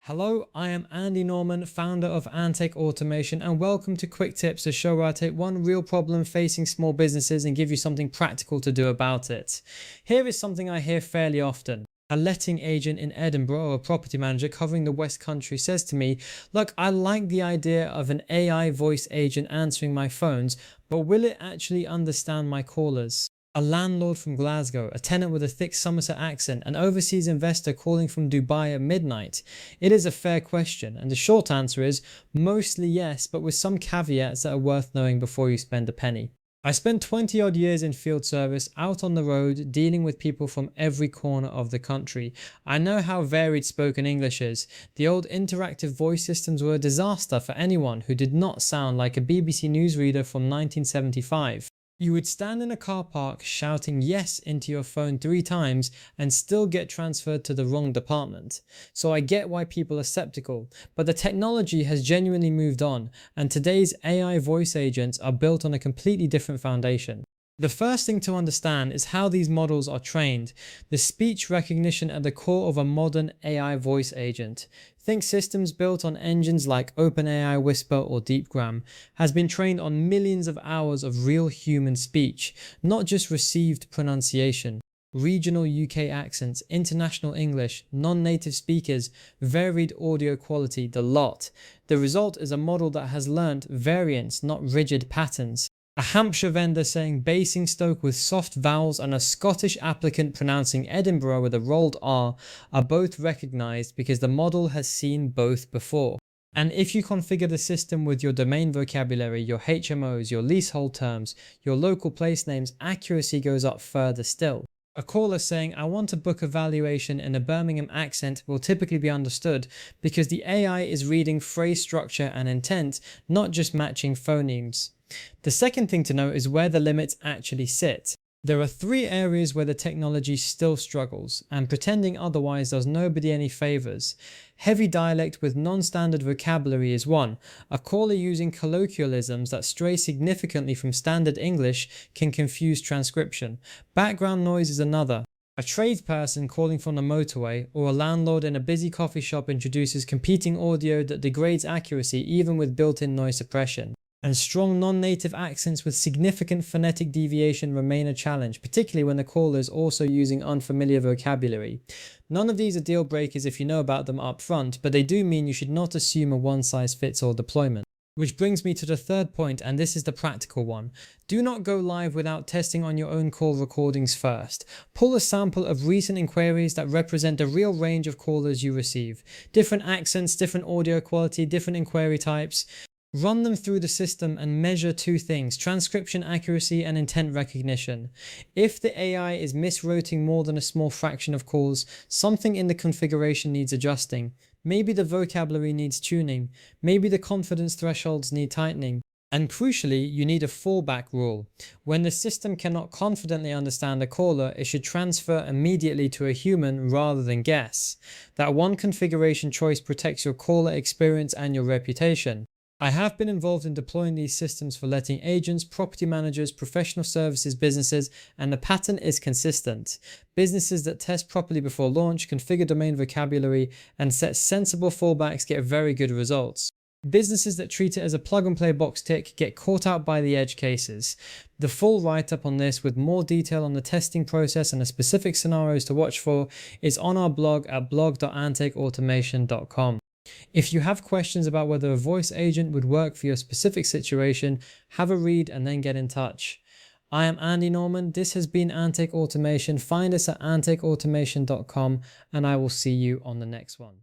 Hello, I am Andy Norman, founder of Antek Automation, and welcome to Quick Tips, a show where I take one real problem facing small businesses and give you something practical to do about it. Here is something I hear fairly often. A letting agent in Edinburgh, or a property manager covering the West Country, says to me, "Look, I like the idea of an AI voice agent answering my phones, but will it actually understand my callers?" A landlord from Glasgow, a tenant with a thick Somerset accent, an overseas investor calling from Dubai at midnight. It is a fair question, and the short answer is mostly yes, but with some caveats that are worth knowing before you spend a penny. I spent 20 odd years in field service, out on the road, dealing with people from every corner of the country. I know how varied spoken English is. The old interactive voice systems were a disaster for anyone who did not sound like a BBC newsreader from 1975. You would stand in a car park shouting yes into your phone 3 times and still get transferred to the wrong department. So I get why people are skeptical, but the technology has genuinely moved on, and today's AI voice agents are built on a completely different foundation. The first thing to understand is how these models are trained. The speech recognition at the core of a modern AI voice agent. Think systems built on engines like OpenAI Whisper or DeepGram has been trained on millions of hours of real human speech, not just received pronunciation. Regional UK accents, international English, non-native speakers, varied audio quality, the lot. The result is a model that has learnt variants, not rigid patterns. A Hampshire vendor saying Basingstoke with soft vowels and a Scottish applicant pronouncing Edinburgh with a rolled R are both recognised because the model has seen both before. And if you configure the system with your domain vocabulary, your HMOs, your leasehold terms, your local place names, accuracy goes up further still. A caller saying, "I want to book a valuation" in a Birmingham accent will typically be understood because the AI is reading phrase structure and intent, not just matching phonemes. The second thing to note is where the limits actually sit. There are 3 areas where the technology still struggles, and pretending otherwise does nobody any favours. Heavy dialect with non-standard vocabulary is one. A caller using colloquialisms that stray significantly from standard English can confuse transcription. Background noise is another. A tradesperson calling from the motorway, or a landlord in a busy coffee shop introduces competing audio that degrades accuracy even with built-in noise suppression. And strong non-native accents with significant phonetic deviation remain a challenge, particularly when the caller is also using unfamiliar vocabulary. None of these are deal breakers if you know about them up front, but they do mean you should not assume a one-size-fits-all deployment. Which brings me to the third point, and this is the practical one. Do not go live without testing on your own call recordings first. Pull a sample of recent inquiries that represent the real range of callers you receive. Different accents, different audio quality, different inquiry types. Run them through the system and measure 2 things: transcription accuracy and intent recognition. If the AI is misrouting more than a small fraction of calls, something in the configuration needs adjusting. Maybe the vocabulary needs tuning. Maybe the confidence thresholds need tightening. And crucially, you need a fallback rule. When the system cannot confidently understand a caller, it should transfer immediately to a human rather than guess. That one configuration choice protects your caller experience and your reputation. I have been involved in deploying these systems for letting agents, property managers, professional services businesses, and the pattern is consistent. Businesses that test properly before launch, configure domain vocabulary, and set sensible fallbacks get very good results. Businesses that treat it as a plug-and-play box tick get caught out by the edge cases. The full write-up on this with more detail on the testing process and the specific scenarios to watch for is on our blog at blog.antekautomation.com. If you have questions about whether a voice agent would work for your specific situation, have a read and then get in touch. I am Andy Norman, this has been Antek Automation. Find us at antekautomation.com and I will see you on the next one.